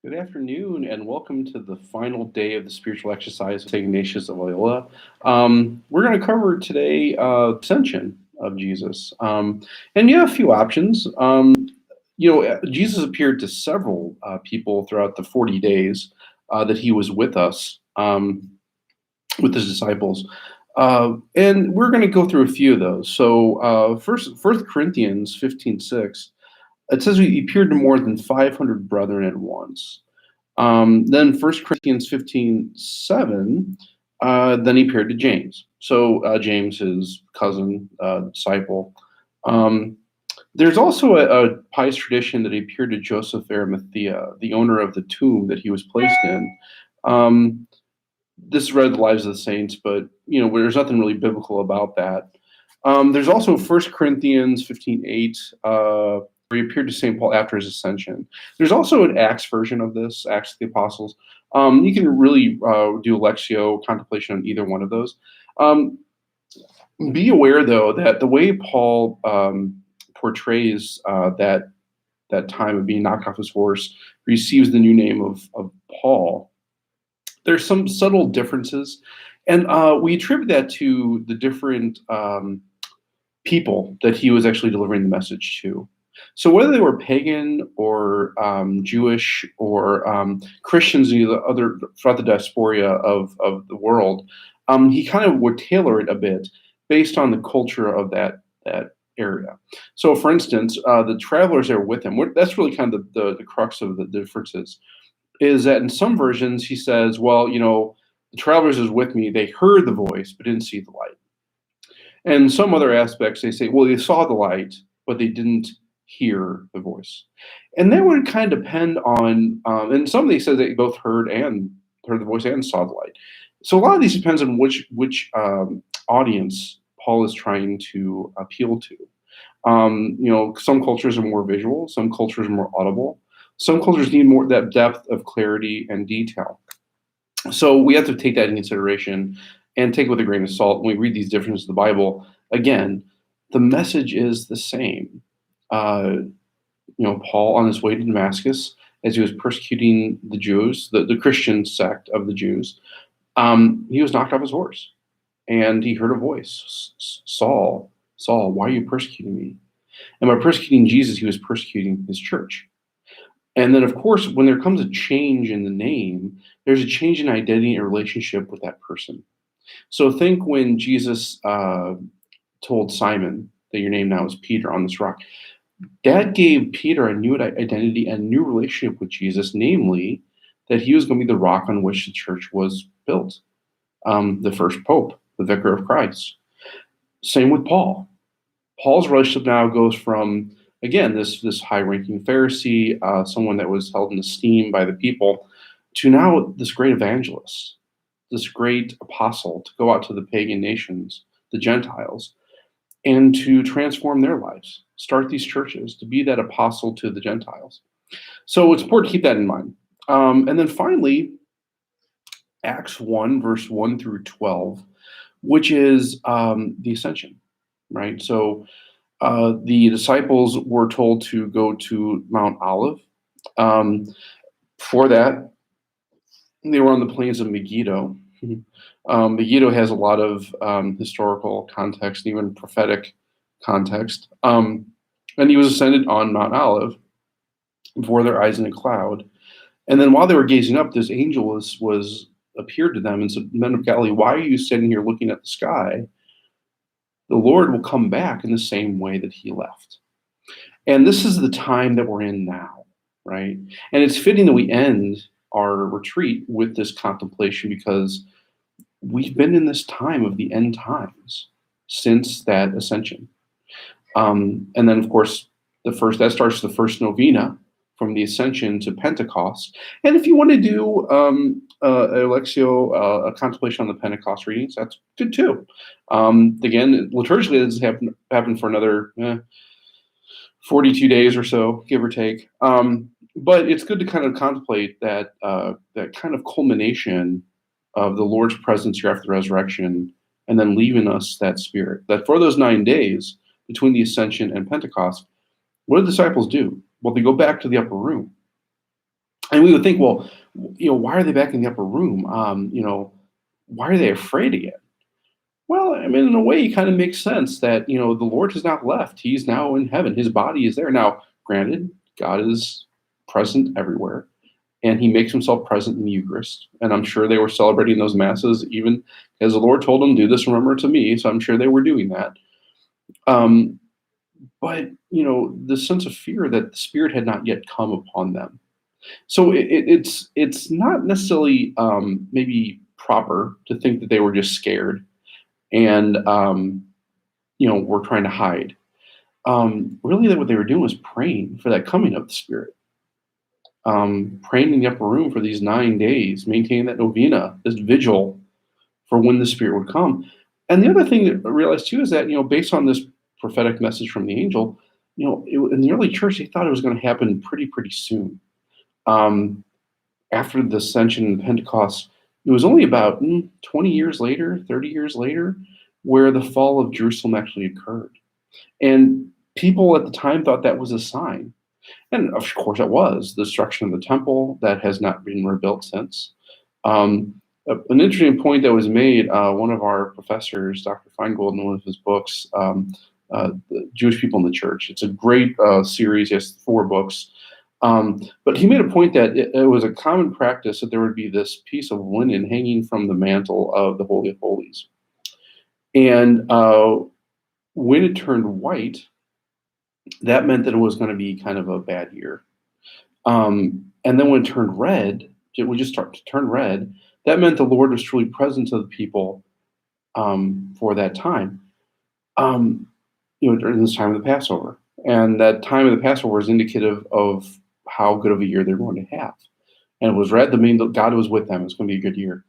Good afternoon, and welcome to the final day of the spiritual exercise of Ignatius of Loyola. We're going to cover today ascension of Jesus, and you have a few options. Jesus appeared to several people throughout the 40 days that he was with us, with his disciples, and we're going to go through a few of those. So, First Corinthians 15:6, it says he appeared to more than 500 brethren at once. Then First Corinthians 15:7, then he appeared to James. So James, his cousin, disciple. Um, there's also a pious tradition that he appeared to Joseph Arimathea, the owner of the tomb that he was placed in. Um, this read the lives of the saints, but there's nothing really biblical about that. There's also First Corinthians 15:8, where he appeared to St. Paul after his ascension. There's also an Acts version of this, Acts of the Apostles. You can really do Lectio contemplation on either one of those. Um, be aware, though, that the way Paul portrays that time of being knocked off his horse, receives the new name of Paul, there's some subtle differences, and we attribute that to the different people that he was actually delivering the message to. So whether they were pagan or Jewish or Christians, other throughout the diaspora of the world, he kind of would tailor it a bit based on the culture of that area. So, for instance, the travelers that were with him, that's really kind of the crux of the differences, is that in some versions he says, well, the travelers was with me, they heard the voice but didn't see the light. And some other aspects, they say, well, they saw the light, but they didn't hear the voice. And that would kind of depend on, and some they said they both heard the voice and saw the light. So a lot of these depends on which audience Paul is trying to appeal to. Some cultures are more visual, some cultures are more audible, some cultures need more that depth of clarity and detail. So we have to take that in consideration and take it with a grain of salt when we read these differences in the Bible. Again, the message is the same. Paul, on his way to Damascus, as he was persecuting the Jews, the Christian sect of the Jews, he was knocked off his horse, and he heard a voice, Saul, Saul, why are you persecuting me? And by persecuting Jesus, he was persecuting his church. And then, of course, when there comes a change in the name, there's a change in identity and relationship with that person. So think when Jesus told Simon that your name now is Peter on this rock. That gave Peter a new identity and new relationship with Jesus, namely that he was going to be the rock on which the church was built, the first pope, the vicar of Christ. Same with Paul. Paul's relationship now goes from, again, this high-ranking Pharisee, someone that was held in esteem by the people, to now this great evangelist, this great apostle to go out to the pagan nations, the Gentiles, and to transform their lives, start these churches, to be that apostle to the Gentiles. So it's important to keep that in mind. And then finally, Acts 1, verse 1 through 12, which is the ascension, right? So the disciples were told to go to Mount Olive. For that, they were on the plains of Megiddo. Megiddo has a lot of historical context, even prophetic context. And he was ascended on Mount Olive before their eyes in a cloud. And then while they were gazing up, this angel was appeared to them and said, Men of Galilee, why are you sitting here looking at the sky? The Lord will come back in the same way that he left. And this is the time that we're in now, right? And it's fitting that we end our retreat with this contemplation because we've been in this time of the end times since that ascension. And then, of course, that starts the first novena from the ascension to Pentecost. And if you want to do a Lectio, a contemplation on the Pentecost readings, that's good too. Again, liturgically, it doesn't happen for another 42 days or so, give or take. But it's good to kind of contemplate that kind of culmination of the Lord's presence here after the resurrection, and then leaving us that spirit. That for those 9 days between the ascension and Pentecost, what did the disciples do? Well, they go back to the upper room. And we would think, well, why are they back in the upper room? Why are they afraid again? Well, I mean, in a way, it kind of makes sense that, the Lord has not left. He's now in heaven. His body is there. Now, granted, God is present everywhere, and he makes himself present in the Eucharist. And I'm sure they were celebrating those masses, even as the Lord told them, do this, remember to me. So I'm sure they were doing that. Um, but, the sense of fear that the Spirit had not yet come upon them. So it's not necessarily maybe proper to think that they were just scared and were trying to hide. Really, what they were doing was praying for that coming of the Spirit. Praying in the upper room for these 9 days, maintaining that novena, this vigil for when the Spirit would come. And the other thing that I realized too is that, based on this prophetic message from the angel, in the early church, they thought it was going to happen pretty soon. After the Ascension and Pentecost, it was only about 20 years later, 30 years later, where the fall of Jerusalem actually occurred. And people at the time thought that was a sign. And of course it was. The destruction of the temple that has not been rebuilt since. An interesting point that was made, one of our professors, Dr. Feingold, in one of his books, The Jewish People in the Church. It's a great series. He has 4 books. But he made a point that it was a common practice that there would be this piece of linen hanging from the mantle of the Holy of Holies. And when it turned white, that meant that it was going to be kind of a bad year. And then when it turned red, it would just start to turn red. That meant the Lord was truly present to the people for that time, during this time of the Passover. And that time of the Passover is indicative of how good of a year they're going to have. And it was red, that means that God was with them. It's going to be a good year.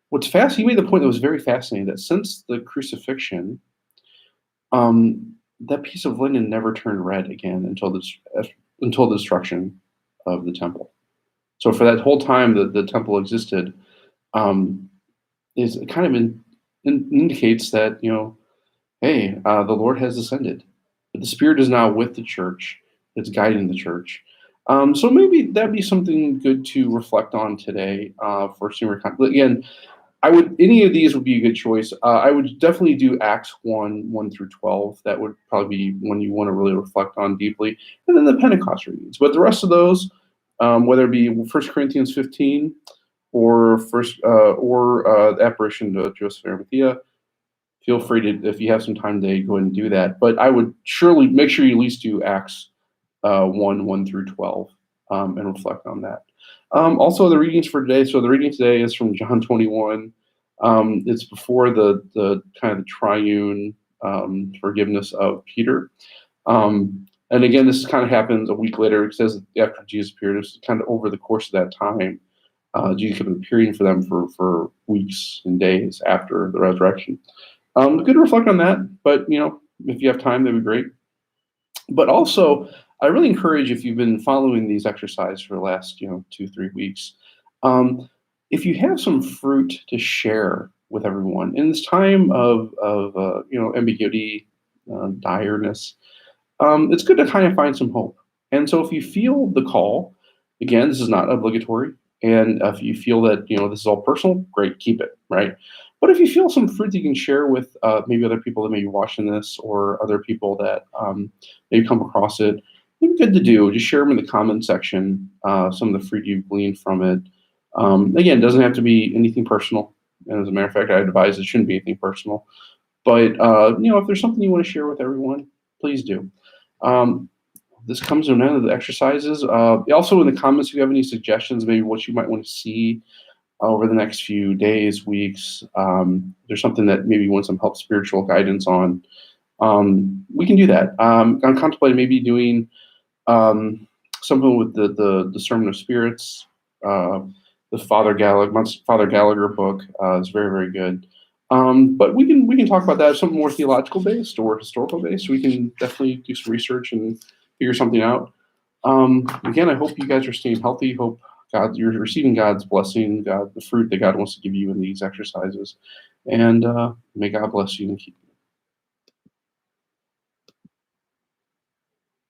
What's fascinating, he made the point that was very fascinating, that since the crucifixion, that piece of linen never turned red again until the destruction of the temple. So for that whole time that the temple existed, is kind of indicates that, hey, the Lord has ascended. But the Spirit is now with the church. It's guiding the church. So maybe that'd be something good to reflect on today for sooner. Again, any of these would be a good choice. I would definitely do Acts 1 through 12. That would probably be one you want to really reflect on deeply. And then the Pentecost readings. But the rest of those, whether it be 1 Corinthians 15 or the apparition to Joseph of Arimathea, feel free to, if you have some time today, go ahead and do that. But I would surely make sure you at least do Acts 1 through 12 and reflect on that. Also, the readings for today. So the reading today is from John 21. It's before the kind of the triune forgiveness of Peter. And again, this kind of happens a week later. It says after Jesus appeared, it was kind of over the course of that time. Jesus kept appearing for them for weeks and days after the resurrection. Good to reflect on that, but if you have time, that'd be great. But also, I really encourage, if you've been following these exercises for the last 2-3 weeks, if you have some fruit to share with everyone in this time of ambiguity, direness, it's good to kind of find some hope. And so if you feel the call, again, this is not obligatory. And if you feel that this is all personal, great, keep it, right? But if you feel some fruit that you can share with maybe other people that may be watching this, or other people that maybe come across it, it'd be good to do. Just share them in the comment section, some of the fruit you've gleaned from it. Again, it doesn't have to be anything personal. And as a matter of fact, I advise it shouldn't be anything personal. But if there's something you want to share with everyone, please do. This comes to an end of the exercises. Also, in the comments, if you have any suggestions, maybe what you might want to see over the next few days, weeks, there's something that maybe you want some help, spiritual guidance on, we can do that. I'm contemplating maybe doing something with the Sermon of Spirits. The Father Gallagher book is very, very good. But we can talk about that, something more theological based or historical based. We can definitely do some research and figure something out. Again, I hope you guys are staying healthy. Hope you're receiving God's blessing, the fruit that God wants to give you in these exercises. And may God bless you and keep you.